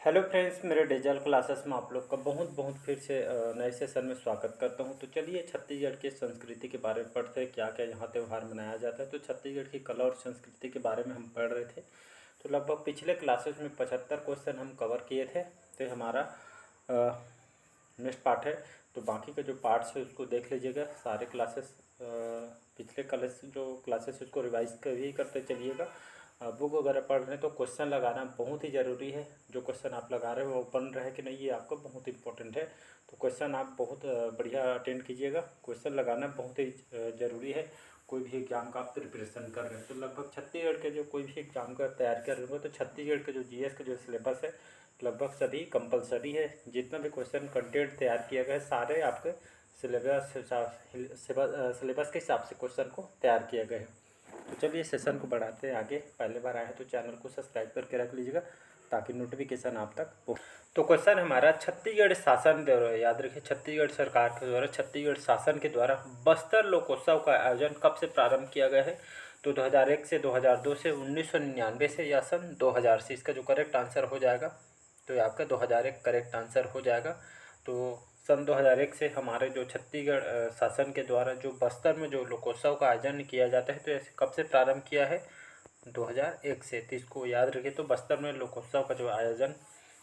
Hello friends, मेरे digital classes में आप लोग का बहुत बहुत फिर से नए सेशन में स्वागत करता हूं। तो चलिए छत्तीसगढ़ की संस्कृति के बारे में पढ़ते हैं, क्या क्या यहाँ त्यौहार मनाया जाता है। तो छत्तीसगढ़ की कला और संस्कृति के बारे में हम पढ़ रहे थे। तो लगभग पिछले क्लासेस में 75 क्वेश्चन हम कवर किए थे। तो ये हमारा नेक्स्ट पार्ट है। तो बाकी का जो पार्ट्स है उसको देख लीजिएगा। सारे क्लासेस पिछले क्लास जो क्लासेस उसको रिवाइज भी करते चलिएगा। बुक वगैरह पढ़ रहे हैं तो क्वेश्चन लगाना बहुत ही ज़रूरी है। जो क्वेश्चन आप लगा रहे हो वो बन रहे कि नहीं, ये आपको बहुत इंपॉर्टेंट है। तो क्वेश्चन आप बहुत बढ़िया अटेंड कीजिएगा। क्वेश्चन लगाना बहुत ही ज़रूरी है। कोई भी एग्ज़ाम का आप प्रिपरेशन कर रहे हैं तो लगभग छत्तीसगढ़ के जो कोई भी एग्ज़ाम का तैयार कर रहे हो तो छत्तीसगढ़ के जो जीएस का जो सिलेबस है लगभग सभी कंपलसरी है। जितना भी क्वेश्चन कंटेंट तैयार किया गया है सारे आपके सिलेबस के हिसाब से क्वेश्चन को तैयार किया गया है। तो चलिए सेशन को बढ़ाते हैं आगे। पहले बार आए हैं तो चैनल को सब्सक्राइब करके रख लीजिएगा ताकि नोटिफिकेशन आप तक हो। तो क्वेश्चन हमारा छत्तीसगढ़ शासन द्वारा, याद रखिए छत्तीसगढ़ सरकार के द्वारा, छत्तीसगढ़ शासन के द्वारा बस्तर लोकोत्सव का आयोजन कब से प्रारंभ किया गया है। तो 2001 से, 2002 से, 1999 से या सन 2000 से। इसका जो करेक्ट आंसर हो जाएगा तो ये आपका 2001 करेक्ट आंसर हो जाएगा। तो सन 2001 से हमारे जो छत्तीसगढ़ शासन के द्वारा जो बस्तर में जो लोकोत्सव का आयोजन किया जाता है तो ऐसे कब से प्रारंभ किया है, 2001 से। तो इसको याद रखिए। तो बस्तर में लोकोत्सव का जो आयोजन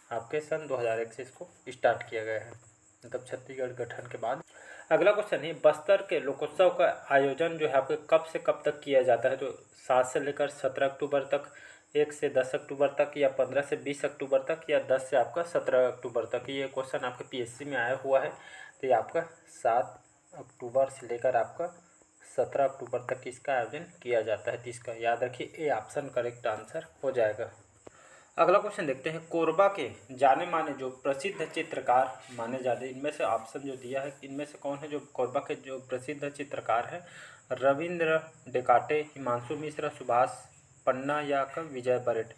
आपके सन 2001 से इसको स्टार्ट किया गया है, मतलब छत्तीसगढ़ गठन के बाद। अगला क्वेश्चन है, बस्तर के लोकोत्सव का आयोजन जो है आपके कब से कब तक किया जाता है। तो 7 से लेकर 17 अक्टूबर तक, 1 से 10 अक्टूबर तक, या 15 से 20 अक्टूबर तक, या 10 से आपका 17 अक्टूबर तक। ये क्वेश्चन आपके पीएससी में आया हुआ है। तो ये आपका 7 अक्टूबर से लेकर आपका 17 अक्टूबर तक इसका आयोजन किया जाता है। तो इसका याद रखिए, ए ऑप्शन करेक्ट आंसर हो जाएगा। अगला क्वेश्चन देखते हैं, कोरबा के जाने माने जो प्रसिद्ध चित्रकार माने जाते हैं, इनमें से ऑप्शन जो दिया है इनमें से कौन है जो कोरबा के जो प्रसिद्ध चित्रकार हैं। रविंद्र डेकाटे, हिमांशु मिश्र, सुभाष पन्ना, या का विजय बरेट।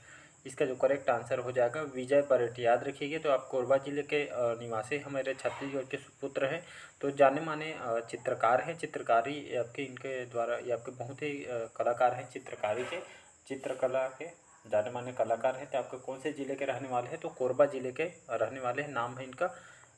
इसका जो करेक्ट आंसर हो जाएगा विजय बरेट। याद रखिएगा। तो आप कोरबा जिले के निवासी हमारे छत्तीसगढ़ के सुपुत्र हैं। तो जाने माने चित्रकार हैं। चित्रकारी आपके इनके द्वारा, ये आपके बहुत ही कलाकार हैं चित्रकारी के, चित्रकला के जाने माने कलाकार हैं। तो आपके कौन से ज़िले के रहने वाले हैं, तो कोरबा ज़िले के रहने वाले हैं। नाम है इनका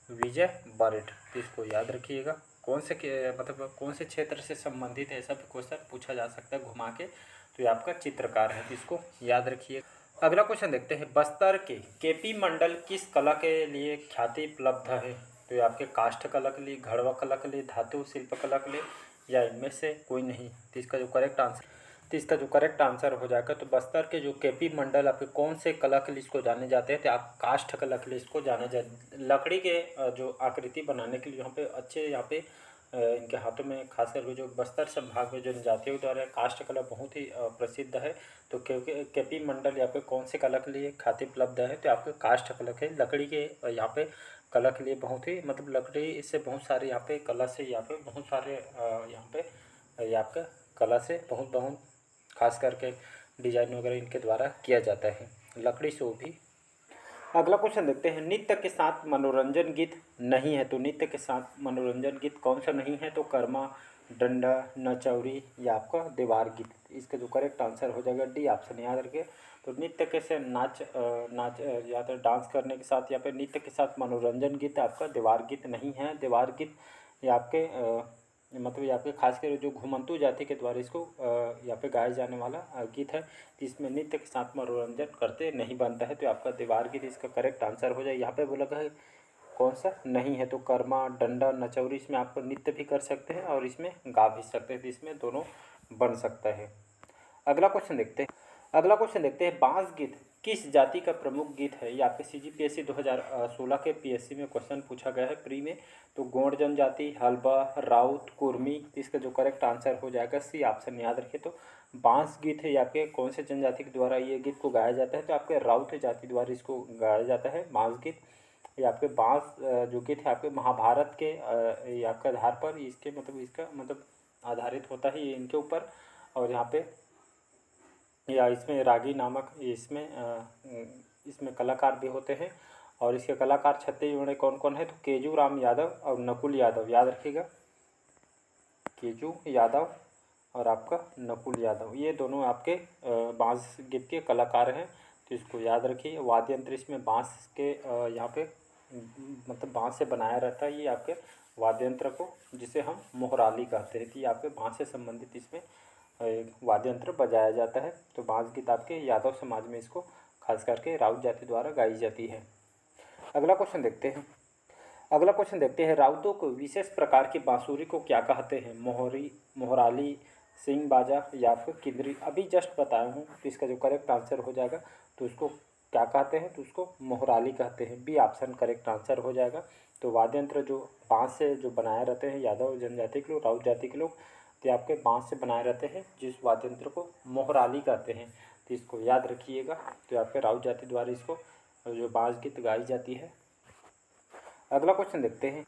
विजय बरेट। तो इसको याद रखिएगा। कौन से मतलब कौन से क्षेत्र से संबंधित है, ऐसा भी क्वेश्चन पूछा जा सकता है घुमा के। तो ये आपका चित्रकार है, तो इसको याद रखिए। अगला क्वेश्चन देखते हैं, बस्तर के केपी मंडल किस कला के लिए ख्याति उपलब्ध है। तो ये आपके काष्ठ कला के लिए, घड़वा कला के लिए, धातु शिल्प कला के लिए, या इनमें से कोई नहीं। तो इसका जो करेक्ट आंसर हो जाएगा। तो बस्तर के जो केपी मंडल आपके कौन से कला के लिए इसको जाने जाते हैं, तो आप काष्ठ कला के लिए इसको जाने जाते। लकड़ी के जो आकृति बनाने के लिए यहाँ पे अच्छे, यहाँ पे इनके हाथों में खासकर जो बस्तर संभाग में जो जनजातियों द्वारा काष्ठ कला बहुत ही प्रसिद्ध है। तो केपी मंडल यहाँ पे कौन से कला के लिए ख्याति उपलब्ध है, तो आपके काष्ठ कला के, लकड़ी के यहाँ पे कला के लिए बहुत ही, मतलब लकड़ी से बहुत सारे यहाँ पे कला से, यहाँ पे बहुत सारे यहाँ पे ये आपका कला से बहुत बहुत खास करके डिजाइन वगैरह इनके द्वारा किया जाता है लकड़ी से वो भी। अगला क्वेश्चन देखते हैं, नृत्य के साथ मनोरंजन गीत नहीं है। तो नृत्य के साथ मनोरंजन गीत कौन सा नहीं है, तो कर्मा, डंडा, नचौरी, या आपका देवार गीत। इसका जो करेक्ट आंसर हो जाएगा डी ऑप्शन। याद रखिए। तो नृत्य के से नाच या तो डांस करने के साथ, या फिर नृत्य के साथ मनोरंजन गीत आपका देवार गीत नहीं है। देवार गीत ये आपके मतलब यहाँ पे खासकर जो घुमंतू जाति के द्वारा इसको यहाँ पे गाया जाने वाला गीत है। तो इसमें नृत्य के साथ मनोरंजन करते नहीं बनता है। तो आपका देवार गीत इसका करेक्ट आंसर हो जाए। यहाँ पे बोला गया है कौन सा नहीं है, तो कर्मा, डंडा, नचौरी, इसमें आप नृत्य भी कर सकते हैं और इसमें गा भी सकते हैं। तो इसमें दोनों बन सकता है। अगला क्वेश्चन देखते हैं। बांस गीत किस जाति का प्रमुख गीत है। ये आपके CGPSC 2016 के PSC में क्वेश्चन पूछा गया है प्री में। तो गोंड जनजाति, हल्बा, राउत, कुर्मी। इसका जो करेक्ट आंसर हो जाएगा सी ऑप्शन। याद रखिए। तो बांस गीत है ये आपके कौन से जनजाति के द्वारा ये गीत को गाया जाता है, तो आपके राउत जाति द्वारा इसको गाया जाता है बांस गीत। ये आपके बांस जो गीत है आपके महाभारत के ये आपके आधार पर, इसके मतलब इसका मतलब आधारित होता है ये इनके ऊपर। और यहाँ पे या इसमें रागी नामक इसमें कलाकार भी होते हैं। और इसके कलाकार छत्तीसगढ़ में कौन कौन है, तो केजू राम यादव और नकुल यादव। याद रखिएगा, केजू यादव और आपका नकुल यादव, ये दोनों आपके बांस गीत के कलाकार हैं। तो इसको याद रखिए। वाद्य यंत्र इसमें बाँस के यहाँ पे मतलब बाँस से बनाया रहता है ये आपके वाद्य यंत्र को, जिसे हम मोहराली कहते हैं। तो ये आपके बाँस से संबंधित इसमें एक वाद्य यंत्र बजाया जाता है। तो बाँस गीत आपके यादव समाज में इसको खास करके राउत जाति द्वारा गाई जाती है। अगला क्वेश्चन देखते हैं। अगला क्वेश्चन देखते हैं, राउतों को विशेष प्रकार की बांसुरी को क्या कहते हैं? मोहरी, मोहराली, सिंग बाजा या फिर किंदरी। अभी जस्ट बताया हूँ, तो इसका जो करेक्ट आंसर हो जाएगा तो उसको क्या कहते हैं? तो उसको मोहराली कहते हैं। बी ऑप्शन करेक्ट आंसर हो जाएगा। तो वाद्य यंत्र जो बाँस से जो बनाए रहते हैं यादव जनजाति के लोग, राउत जाति के लोग, तो आपके बाँस से बनाए रहते हैं, जिस वाद्य यंत्र को मोहराली कहते हैं। तो इसको याद रखिएगा। तो आपके राउत जाति द्वारा इसको जो बाँस गीत गाई जाती है। अगला क्वेश्चन देखते हैं।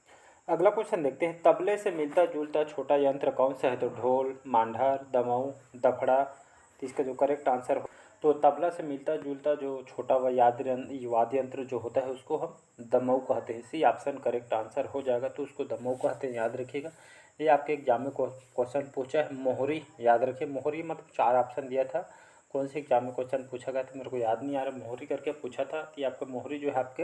अगला क्वेश्चन देखते हैं, तबले से मिलता जुलता छोटा यंत्र कौन सा है? तो ढोल, मांडर, दमऊ, दफड़ा। तो इसका जो करेक्ट आंसर हो, तो तबला से मिलता जुलता जो छोटा वाद्य यंत्र जो होता है उसको हम दमऊ कहते हैं। सी ऑप्शन करेक्ट आंसर हो जाएगा। तो उसको दमऊ कहते हैं, याद रखिएगा। ये आपके एग्जाम में क्वेश्चन पूछा है। मोहरी, याद रखिए। मोहरी मतलब 4 ऑप्शन दिया था। कौन से एग्जाम में क्वेश्चन पूछा गया था मेरे को याद नहीं आ रहा। मोहरी करके पूछा था। कि आपका मोहरी जो है आपके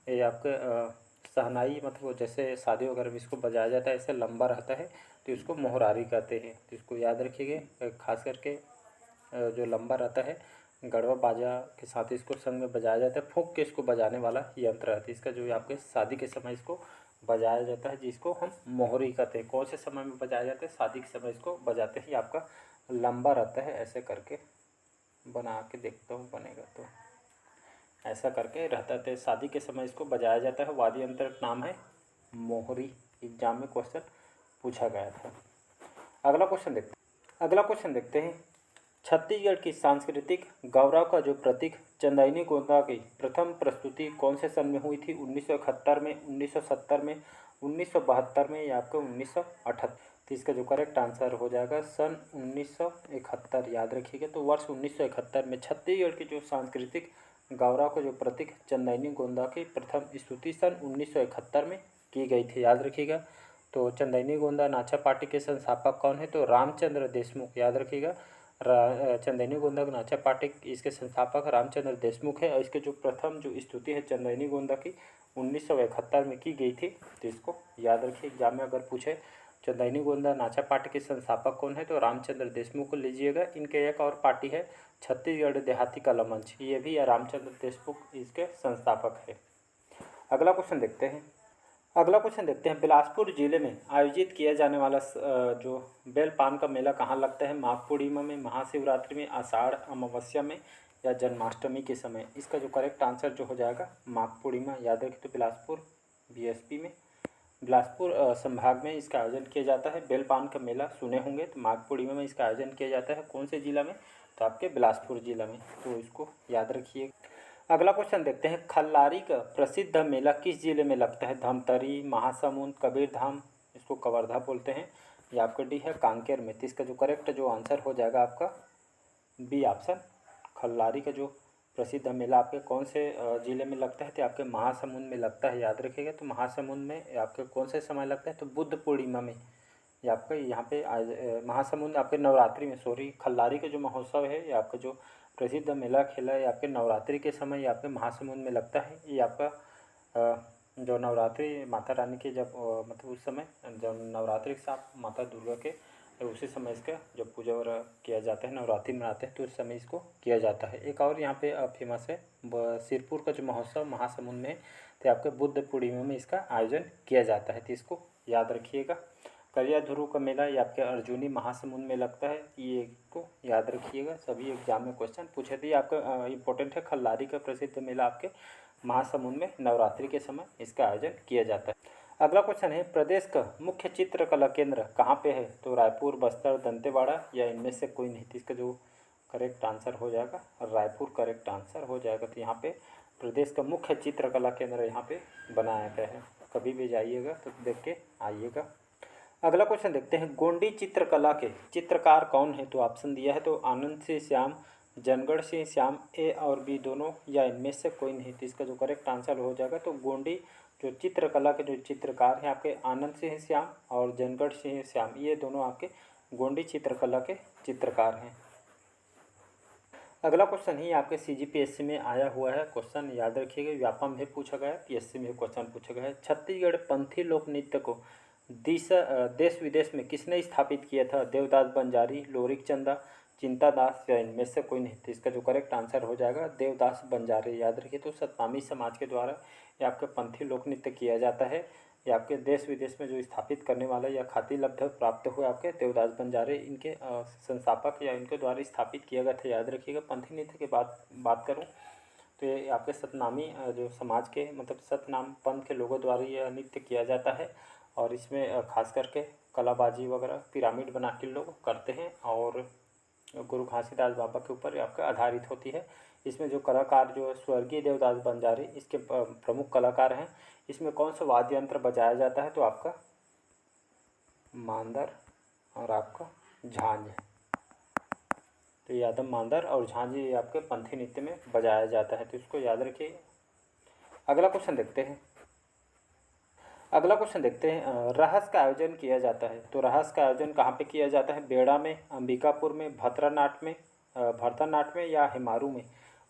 ये आपके शहनाई मतलब वो जैसे शादी वगैरह में इसको बजाया जाता है, ऐसे लंबा रहता है, तो इसको मोहरारी कहते हैं। तो इसको याद रखिएगा। खास करके जो लंबा रहता है, गढ़वा बाजा के साथ इसको संग में बजाया जाता है। फूंक के इसको बजाने वाला यंत्र है। तो इसका जो आपके शादी के समय इसको बजाया जाता है, जिसको हम मोहरी कहते हैं। कौन से समय में बजाया जाता है? शादी के समय इसको बजाते हैं। ये आपका लंबा रहता है, ऐसे करके बना के देखता हूँ बनेगा तो। ऐसा करके रहता है। शादी के समय इसको बजाया जाता है। वाद्य यंत्र का नाम है मोहरी। एग्जाम में क्वेश्चन पूछा गया था। अगला क्वेश्चन देखते हैं, छत्तीसगढ़ की सांस्कृतिक गौरव का जो प्रतीक चंदैनी गोंदा की प्रथम प्रस्तुति कौन से सन में हुई थी? 1971 में, 1970 में, 1972 में या आपको 1978? तो इसका जो करेक्ट आंसर हो जाएगा सन 1971, याद रखिएगा। तो वर्ष 1971 में छत्तीसगढ़ की जो सांस्कृतिक गौरव का जो प्रतीक चंदैनी गोंदा की प्रथम स्तुति सन 1971 में की गई थी, याद रखिएगा। तो चंदैनी गोंदा नाचा पार्टी के संस्थापक कौन है? तो रामचंद्र देशमुख, याद रखिएगा। चंदैनी गोंदा नाचा पार्टी इसके संस्थापक रामचंद्र देशमुख है। और इसके जो प्रथम जो स्तुति है चंदैनी गोंदा की 1971 में की गई थी। तो इसको याद रखिए, एग्जाम में अगर पूछे चंदैनी गोंदा नाचा पार्टी के संस्थापक कौन है? तो रामचंद्र देशमुख को लीजिएगा। इनके एक और पार्टी है छत्तीसगढ़ देहाती कला मंच, ये भी रामचंद्र देशमुख इसके संस्थापक है। अगला क्वेश्चन देखते हैं, बिलासपुर जिले में आयोजित किया जाने वाला जो बेलपान का मेला कहाँ लगता है? माघ पूर्णिमा में, महाशिवरात्रि में, आषाढ़ अमावस्या में या जन्माष्टमी के समय? इसका जो करेक्ट आंसर जो हो जाएगा माघ पूर्णिमा, याद रखिए। तो बिलासपुर बीएसपी में, बिलासपुर संभाग में इसका आयोजन किया जाता है। बेलपान का मेला सुने होंगे। तो माघ पूर्णिमा में इसका आयोजन किया जाता है। कौन से जिला में? तो आपके बिलासपुर जिला में। तो इसको याद रखिए। अगला क्वेश्चन देखते हैं, खल्लारी का प्रसिद्ध मेला किस जिले में लगता है? धमतरी, महासमुंद, कबीरधाम, इसको कवर्धा बोलते हैं, ये आपका डी है कांकेर में। तो इसका जो करेक्ट जो आंसर हो जाएगा आपका बी ऑप्शन। खल्लारी का जो प्रसिद्ध मेला आपके कौन से जिले में लगता है? तो आपके महासमुंद में लगता है, याद रखिएगा। तो महासमुंद में आपके कौन से समय लगता है? तो बुद्ध पूर्णिमा में। ये आपका यहाँ पे महासमुंद आपके नवरात्रि में, सॉरी, खल्लारी का जो महोत्सव है, ये आपका जो प्रसिद्ध मेला खेला है आपके नवरात्रि के समय ये आपके महासमुंद में लगता है। ये आपका जो नवरात्रि माता रानी के जब मतलब उस समय जब नवरात्रि के साथ माता दुर्गा के उसी समय इसका जब पूजा वगैरह किया जाता है, नवरात्रि मनाते हैं, तो उस समय इसको किया जाता है। एक और यहाँ पे फेमस है सिरपुर का जो महोत्सव महासमुंद में, तो आपके बुद्ध पूर्णिमा में इसका आयोजन किया जाता है। तो इसको याद रखिएगा। करिया ध्रुव का मेला ये आपके अर्जुनी महासमुंद में लगता है, ये को याद रखिएगा। सभी एग्जाम में क्वेश्चन पूछे थे। आपका इंपॉर्टेंट है, खल्लारी का प्रसिद्ध मेला आपके महासमुंद में नवरात्रि के समय इसका आयोजन किया जाता है। अगला क्वेश्चन है, प्रदेश का मुख्य चित्रकला केंद्र कहाँ पे है? तो रायपुर, बस्तर, दंतेवाड़ा या इनमें से कोई नहीं? तो इसका जो करेक्ट आंसर हो जाएगा रायपुर करेक्ट आंसर हो जाएगा। तो यहाँ पे प्रदेश का मुख्य चित्रकला केंद्र यहाँ पे बनाया गया है। कभी भी जाइएगा तो देख के आइएगा। अगला क्वेश्चन देखते हैं, गोंडी चित्रकला के चित्रकार कौन है? तो ऑप्शन दिया है, तो आनंद सिंह श्याम, जनगढ़ सिंह श्याम, ए और बी दोनों या इनमें से कोई नहीं? तो इसका जो करेक्ट आंसर हो जाएगा, तो गोंडी जो चित्रकला के जो चित्रकार हैं आपके आनंद सिंह श्याम और जनगढ़ सिंह श्याम, ये दोनों आपके गोंडी चित्रकला के चित्रकार हैं। अगला क्वेश्चन ही आपके CGPSC में आया हुआ है। क्वेश्चन याद रखिएगा, व्यापम में पूछा गया है, PSC में क्वेश्चन पूछा गया है। छत्तीसगढ़ पंथी लोक नृत्य को देश विदेश में किसने स्थापित किया था? देवदास बंजारी, लोरिक चंदा, चिंतादास या इनमें से कोई नहीं? तो इसका जो करेक्ट आंसर हो जाएगा देवदास बंजारी। याद रखिए, तो सतनामी समाज के द्वारा ये आपके पंथी लोक नृत्य किया जाता है। ये आपके देश विदेश में जो स्थापित करने वाला या ख्याति लब्ध प्राप्त हुए आपके देवदास बंजारे, इनके संस्थापक या इनके द्वारा स्थापित किया गया था। याद रखिएगा। पंथी नृत्य की बात करूँ तो ये आपके सतनामी जो समाज के मतलब सतनाम पंथ के लोगों द्वारा यह नृत्य किया जाता है। और इसमें खास करके कलाबाजी वगैरह पिरामिड बना के लोग करते हैं और गुरु घासीदास बाबा के ऊपर आपका आधारित होती है। इसमें जो कलाकार जो स्वर्गीय देवदास बंजारे इसके प्रमुख कलाकार हैं। इसमें कौन सा वाद्य यंत्र बजाया जाता है? तो आपका मांदर और आपका झांझ। तो यादव मांदर और झांझ ये आपके पंथी नृत्य में बजाया जाता है, तो इसको याद रखिए। अगला क्वेश्चन देखते हैं। रहस का आयोजन किया जाता है, तो रहस का आयोजन कहाँ पे किया जाता है? बेड़ा में, अंबिकापुर में, भरतनाट्य में या हिमारू में?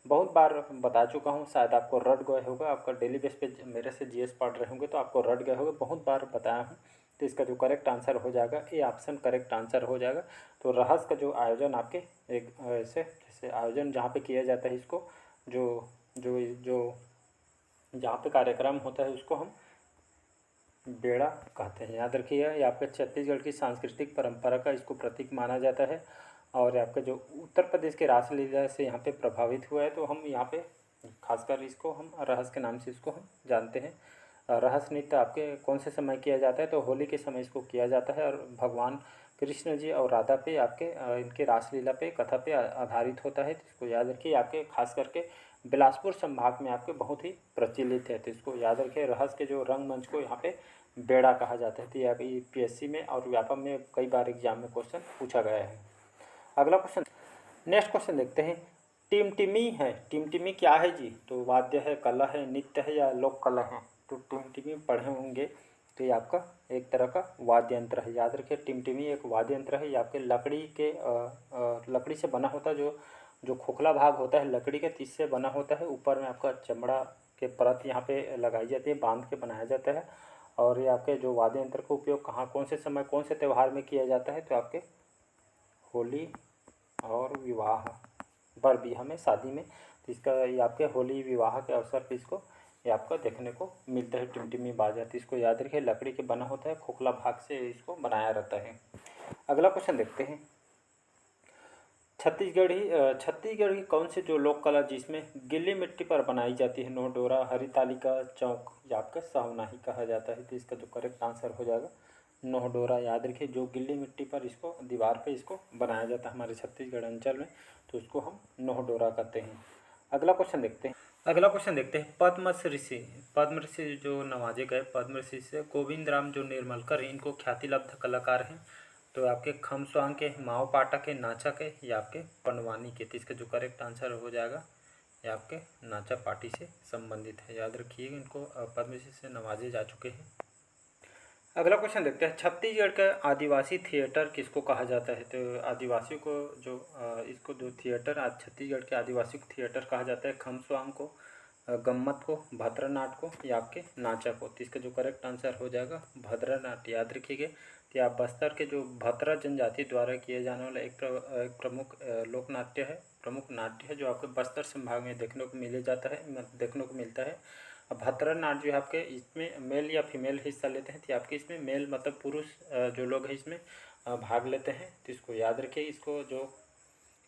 बहुत बार बता चुका हूँ, शायद आपको रट गए होगा। आपका डेली बेस पे मेरे से GS पढ़ रहे होंगे तो आपको रट गए होंगे, बहुत बार बताया हूँ। तो इसका जो करेक्ट आंसर हो जाएगा ए ऑप्शन करेक्ट आंसर हो जाएगा। तो रहस का जो आयोजन आपके एक ऐसे जैसे आयोजन जहाँ पे किया जाता है, इसको जो जो जो जहाँ पे कार्यक्रम होता है उसको हम बेड़ा कहते हैं। याद रखिएगा, ये आपके छत्तीसगढ़ की सांस्कृतिक परंपरा का इसको प्रतीक माना जाता है। और आपका जो उत्तर प्रदेश के रासलीला से यहाँ पे प्रभावित हुआ है, तो हम यहाँ पे खासकर इसको हम रहस के नाम से इसको हम जानते हैं। रहस नृत्य आपके कौन से समय किया जाता है? तो होली के समय इसको किया जाता है और भगवान कृष्ण जी और राधा पे आपके इनके रासलीला पे कथा पे आधारित होता है। तो इसको याद रखिए, आपके खास करके बिलासपुर संभाग में आपके बहुत ही प्रचलित है। तो इसको याद रखिए, रहस के जो रंगमंच को यहाँ पे बेड़ा कहा जाता है। तो ये अभी PSC में और व्यापम में कई बार एग्जाम में क्वेश्चन पूछा गया है। अगला क्वेश्चन, नेक्स्ट क्वेश्चन देखते हैं। टिमटिमी है, टिमटिमी क्या है जी? तो वाद्य है, कला है, नृत्य है या लोक कला है? तो टिमटिमी पढ़े होंगे, तो ये आपका एक तरह का वाद्य यंत्र है। याद रखिए, टिमटिमी एक वाद्य यंत्र है। ये आपके लकड़ी से बना होता है। जो खोखला भाग होता है लकड़ी के, तीस बना होता है। ऊपर में आपका चमड़ा के परत यहाँ पे लगाई जाती है, बांध के बनाया जाता है। और ये आपके जो वाद्य यंत्र का उपयोग कहाँ कौन से समय कौन से त्यौहार में किया जाता है? तो आपके होली और विवाह, बर बियाह में, शादी में। तो इसका ये आपके होली विवाह के अवसर पर इसको ये आपका देखने को मिलता है टिमटिमी बाजा। तो इसको याद रखिए, लकड़ी के बना होता है, खोखला भाग से इसको बनाया रहता है। अगला क्वेश्चन देखते हैं। छत्तीसगढ़ की कौन सी जो लोक कला जिसमें गीली मिट्टी पर बनाई जाती है? नो डोरा, हरितालिका, चौक या आपका सावनाही कहा जाता है। तो इसका जो करेक्ट आंसर हो जाएगा नो डोरा। याद रखिए, जो गीली मिट्टी पर इसको दीवार पे इसको बनाया जाता है हमारे छत्तीसगढ़ अंचल में, तो उसको हम नो डोरा कहते हैं। अगला क्वेश्चन देखते हैं। पद्म ऋषि जो नवाजे गए, पद्म ऋषि से गोविंद राम जो निर्मलकर हैं, इनको ख्याति लब्ध कलाकार हैं। तो आपके खमस्वांग के, माओ पाटा के, नाचा के या आपके पंडवानी के? तो इसका जो करेक्ट आंसर हो जाएगा ये आपके नाचा पार्टी से संबंधित है। याद रखिएगा, इनको पद्मश्री से नवाजे जा चुके हैं। अगला क्वेश्चन देखते हैं। छत्तीसगढ़ का आदिवासी थिएटर किसको कहा जाता है? तो आदिवासियों को जो इसको जो थिएटर आज छत्तीसगढ़ के आदिवासी थिएटर कहा जाता है। खमस्वांग को, गम्मत को, भद्रनाट्य को या आपके नाचा को? तो इसका जो करेक्ट आंसर हो जाएगा भद्रनाट्य। याद रखिएगा, तो आप बस्तर के जो भद्रा जनजाति द्वारा किए जाने वाला एक प्रमुख लोक नाट्य है, प्रमुख नाट्य है, जो आपके बस्तर संभाग में देखने को मिलता है। अब भद्रनाट्य जो है आपके, इसमें मेल या फीमेल हिस्सा लेते हैं। तो आपके इसमें मेल मतलब पुरुष जो लोग हैं इसमें भाग लेते हैं। तो इसको याद रखिए। इसको जो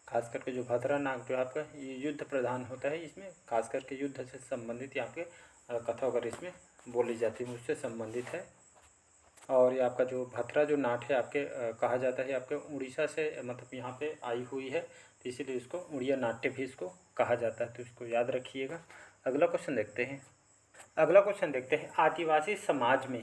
खास करके जो भद्रनाट्य जो आपका युद्ध प्रधान होता है, इसमें खास करके युद्ध से संबंधित यहाँ पे कथा वगैरह इसमें बोली जाती है, उससे संबंधित है। और ये आपका जो भद्रा जो नाट्य है आपके कहा जाता है आपके उड़ीसा से मतलब यहाँ पे आई हुई है, तो इसीलिए इसको उड़िया नाट्य भी इसको कहा जाता है। तो इसको याद रखिएगा। अगला क्वेश्चन देखते हैं। आदिवासी समाज में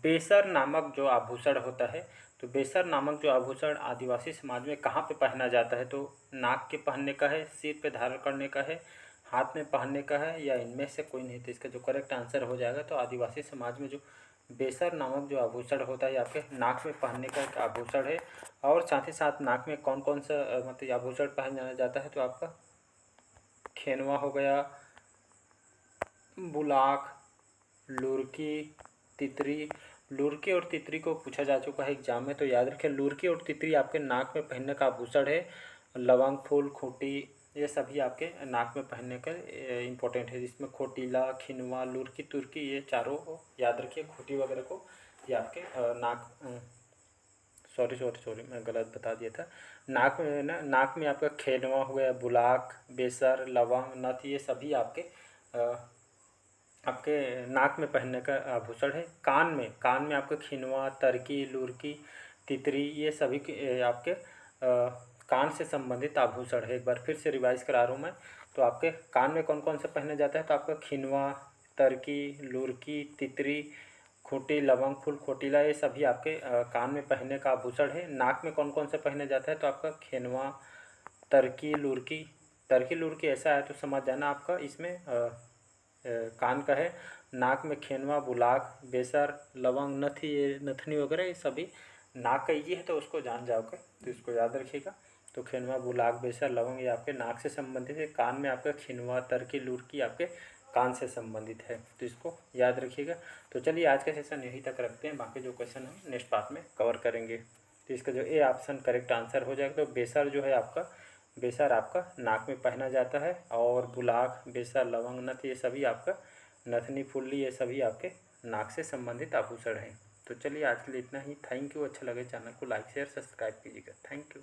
बेसर नामक जो आभूषण होता है, तो बेसर नामक जो आभूषण आदिवासी समाज में कहाँ पे पहना जाता है? तो नाक के पहनने का है, सिर पे धारण करने का है, हाथ में पहनने का है या इनमें से कोई नहीं? तो इसका जो करेक्ट आंसर हो जाएगा, तो आदिवासी समाज में जो बेसर नामक जो आभूषण होता है आपके नाक में पहनने का एक आभूषण है। और साथ ही साथ नाक में कौन कौन सा मतलब आभूषण पहना जाता है? तो आपका खेनवा हो गया, बुलाक, लुरकी, तितरी। लुरकी और तितरी को पूछा जा चुका है एग्जाम में, तो याद रखें लुरकी और तितरी आपके नाक में पहनने का आभूषण है। लवंग फूल, खूंटी, ये सभी आपके नाक में पहनने का इम्पोर्टेंट है। जिसमें खोटीला, खिनवा, लुरकी, तुर्की, ये चारों को याद रखिए। खूंटी वगैरह को ये आपके नाक, सॉरी मैं गलत बता दिया था। नाक में ना, नाक में आपका खेनवा हो गया, बुलाक, बेसर, लवंग, नथ, ये सभी आपके नाक में पहनने का आभूषण है। कान में आपका खिनवा, तरकी, लुरकी, तितरी, ये सभी आपके कान से संबंधित आभूषण है। एक बार फिर से रिवाइज करा रहा हूँ मैं। तो आपके कान में कौन कौन से पहने जाता है, तो आपका खिनवा, तरकी, लुरकी, तितरी, खूंटी, लवंग फूल, खोटीला, ये सभी आपके कान में पहनने का आभूषण है। नाक में कौन कौन से पहने जाता है, तो आपका खिनवा, तरकी लुरकी ऐसा है तो समझ जाना आपका इसमें कान का है। नाक में खेनवा, बुलाक, बेसर, लवंग, नथी, ये नथनी वगैरह ये सभी नाक का ही है, तो उसको जान जाओगे, तो इसको याद रखिएगा। तो खेनवा, बुलाक, बेसर, लवंग ये आपके नाक से संबंधित है। कान में आपका खिनवा, तरकी, लुरकी आपके कान से संबंधित है, तो इसको याद रखिएगा। तो चलिए आज का सेशन यहीं तक रखते हैं, बाकी जो क्वेश्चन हम नेक्स्ट पार्ट में कवर करेंगे। तो इसका जो ए ऑप्शन करेक्ट आंसर हो जाएगा। तो बेसर जो है आपका, बेसर आपका नाक में पहना जाता है, और बुलाक, बेसर, लवंग, नथ ये सभी आपका, नथनी, फुल्ली, ये सभी आपके नाक से संबंधित आभूषण हैं। तो चलिए आज के लिए इतना ही। Thank you. अच्छा लगे चैनल को लाइक शेयर सब्सक्राइब कीजिएगा। Thank you.